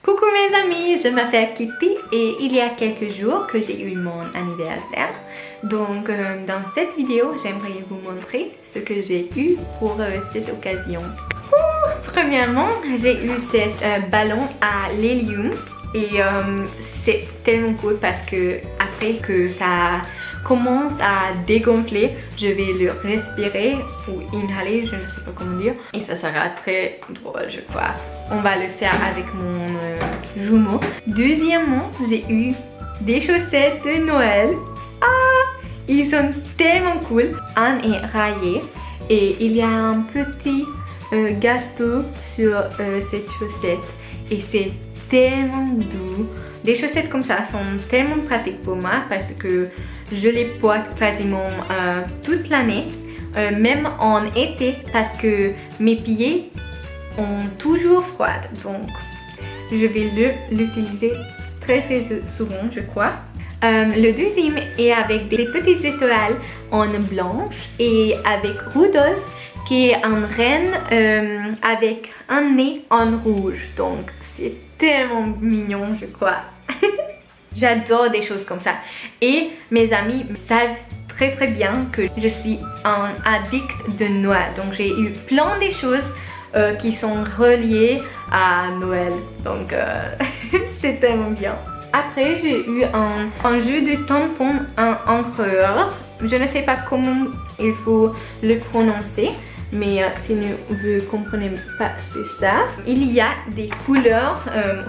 Coucou mes amis, je m'appelle Kitty et il y a quelques jours que j'ai eu mon anniversaire. Donc dans cette vidéo, j'aimerais vous montrer ce que j'ai eu pour cette occasion. Premièrement, j'ai eu cet ballon à l'hélium et c'est tellement cool parce que après que ça commence à dégonfler, je vais le respirer ou inhaler, je ne sais pas comment dire, et ça sera très drôle je crois. On va le faire avec mon jumeau. Deuxièmement, j'ai eu des chaussettes de Noël. Ils sont tellement cool. Un est raillé et il y a un petit gâteau sur cette chaussette et c'est tellement doux. Des chaussettes comme ça sont tellement pratiques pour moi parce que je les porte quasiment toute l'année, même en été parce que mes pieds ont toujours froid. Donc je vais l'utiliser très souvent je crois. Le deuxième est avec des petites étoiles en blanche et avec Rudolph qui est un renne avec un nez en rouge. Donc c'est tellement mignon je crois. J'adore des choses comme ça et mes amis savent très bien que je suis un addict de Noël. Donc j'ai eu plein de choses qui sont reliées à Noël. Donc c'est tellement bien. Après j'ai eu un jeu de tampon, un encreur. Je ne sais pas comment il faut le prononcer. Mais si vous ne comprenez pas, c'est ça. Il y a des couleurs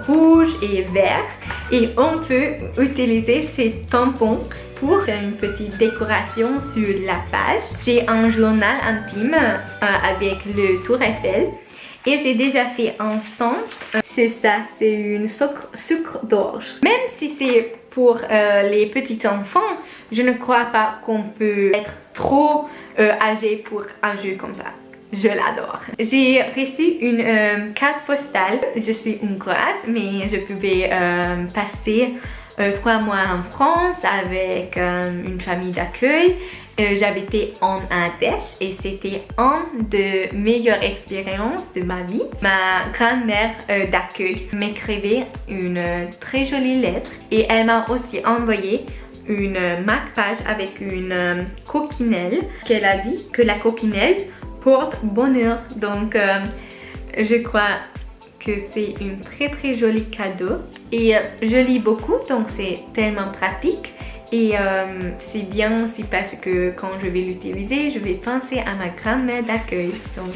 rouge et vert et on peut utiliser ces tampons pour faire une petite décoration sur la page. J'ai un journal intime avec le Tour Eiffel et j'ai déjà fait un stand. C'est ça, c'est une sucre d'orge. Même si c'est pour les petits enfants, je ne crois pas qu'on peut être trop âgé pour un jeu comme ça. Je l'adore. J'ai reçu une carte postale. Je suis hongroise, mais je pouvais passer 3 mois en France avec une famille d'accueil. J'habitais en Ardèche et c'était une des meilleures expériences de ma vie. Ma grand-mère d'accueil m'écrivait une très jolie lettre et elle m'a aussi envoyé une marque-page avec une coquinelle qu'elle a dit que la coquinelle porte bonheur. Donc je crois que c'est une très jolie cadeau et je lis beaucoup donc c'est tellement pratique et c'est bien aussi parce que quand je vais l'utiliser je vais penser à ma grand-mère d'accueil. Donc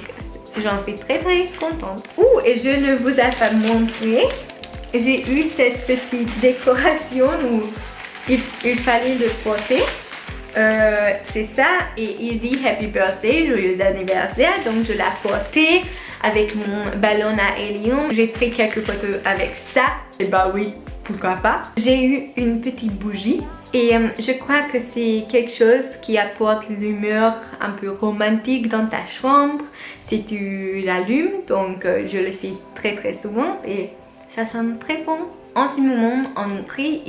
j'en suis très contente. Et je ne vous ai pas montré, j'ai eu cette petite décoration où il fallait le porter. C'est ça et il dit Happy Birthday, joyeux anniversaire. Donc je l'ai porté avec mon ballon à hélium. J'ai pris quelques photos avec ça. Et bah oui, pourquoi pas. J'ai eu une petite bougie et je crois que c'est quelque chose qui apporte l'humeur un peu romantique dans ta chambre si tu l'allumes. Donc je le fais très souvent et ça sent très bon. En ce moment, en prix,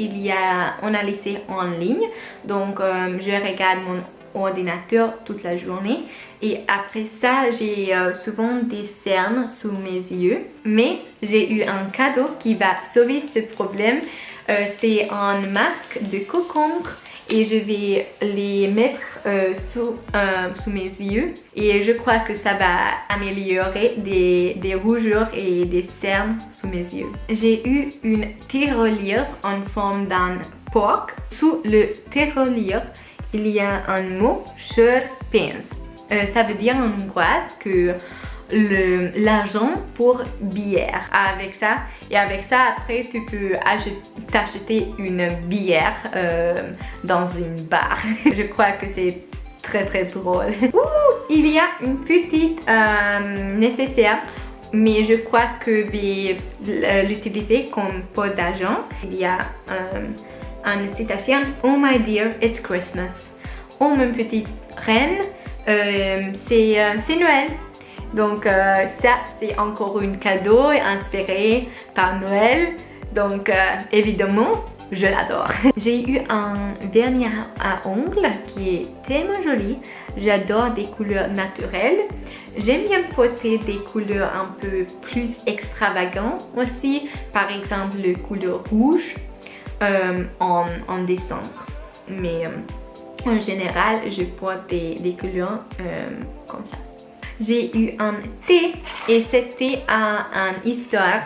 on a laissé en ligne. Donc, je regarde mon ordinateur toute la journée. Et après ça, j'ai souvent des cernes sous mes yeux. Mais j'ai eu un cadeau qui va sauver ce problème. C'est un masque de concombre. Et je vais les mettre sous mes yeux et je crois que ça va améliorer des rougeurs et des cernes sous mes yeux. J'ai eu une tirelire en forme d'un porc. Sous le tirelire, il y a un mot Sörpénz. Ça veut dire en hongroise que l'argent pour bière. Avec ça après tu peux t'acheter une bière dans une bar. Je crois que c'est très drôle. Il y a une petite nécessaire mais je crois que je vais l'utiliser comme pot d'argent. Il y a une citation Oh my dear, it's Christmas. Oh mon petit reine, c'est Noël. Donc ça c'est encore un cadeau inspiré par Noël. Donc évidemment je l'adore. J'ai eu un vernis à ongles qui est tellement joli. J'adore des couleurs naturelles. J'aime bien porter des couleurs un peu plus extravagantes aussi. Par exemple, le couleur rouge en décembre. Mais en général, je porte des couleurs comme ça. J'ai eu un thé et cet thé a une histoire.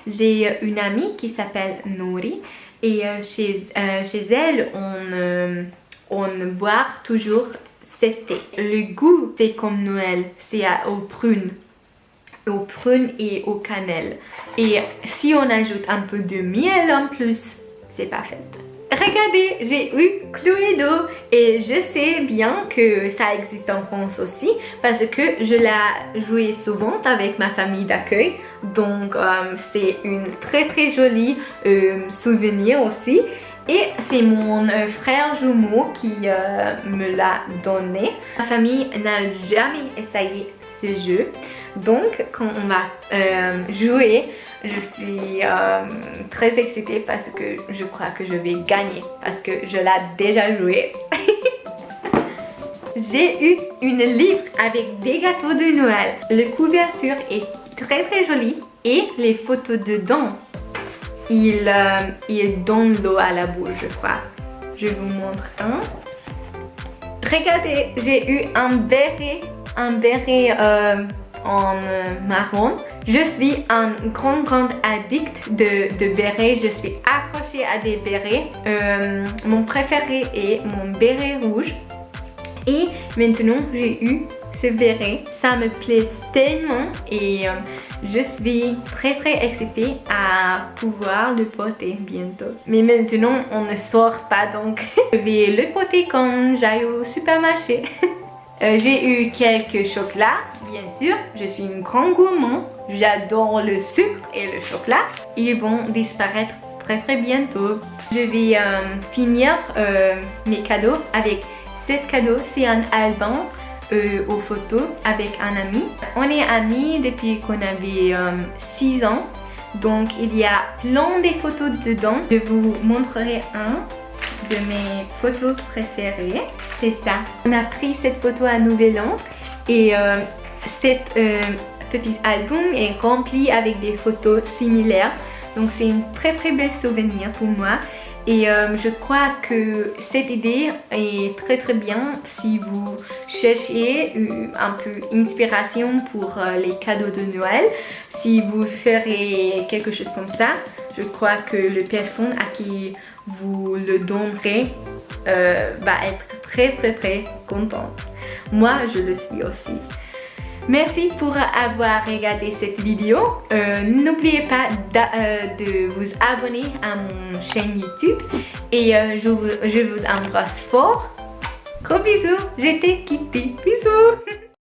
J'ai une amie qui s'appelle Nori et chez elle, on boit toujours ce thé. Le goût, c'est comme Noël, c'est aux prunes et aux cannelle. Et si on ajoute un peu de miel en plus, c'est parfait. Regardez, j'ai eu Cluedo et je sais bien que ça existe en France aussi parce que je l'ai joué souvent avec ma famille d'accueil. Donc c'est une très jolie souvenir aussi. Et c'est mon frère jumeau qui me l'a donné. Ma famille n'a jamais essayé ce jeu. Donc quand on va jouer, je suis très excitée parce que je crois que je vais gagner parce que je l'ai déjà joué. J'ai eu une livre avec des gâteaux de Noël. La couverture est très jolie et les photos dedans, il donne l'eau à la bouche, je crois. Je vous montre un. Regardez, j'ai eu un béret en marron. Je suis un grande addict de bérets. Je suis accrochée à des bérets. Mon préféré est mon béret rouge. Et maintenant j'ai eu ce béret. Ça me plaît tellement et je suis très excitée à pouvoir le porter bientôt. Mais maintenant on ne sort pas donc je vais le porter quand j'aille au supermarché. J'ai eu quelques chocolats, bien sûr. Je suis une grande gourmand. J'adore le sucre et le chocolat. Ils vont disparaître très bientôt. Je vais finir mes cadeaux avec cet cadeau. C'est un album aux photos avec un ami. On est amis depuis qu'on avait 6 ans. Donc il y a plein de photos dedans. Je vous montrerai un de mes photos préférées. C'est ça. On a pris cette photo à Nouvel An et cet petit album est rempli avec des photos similaires. Donc c'est une très belle souvenir pour moi. Et je crois que cette idée est très bien si vous cherchez un peu d'inspiration pour les cadeaux de Noël. Si vous ferez quelque chose comme ça, je crois que la personne à qui vous le donnerez va être très contente. Moi, je le suis aussi. Merci pour avoir regardé cette vidéo. N'oubliez pas de vous abonner à mon chaîne YouTube et je vous embrasse fort. Gros bisous, j'étais Kitty. Bisous.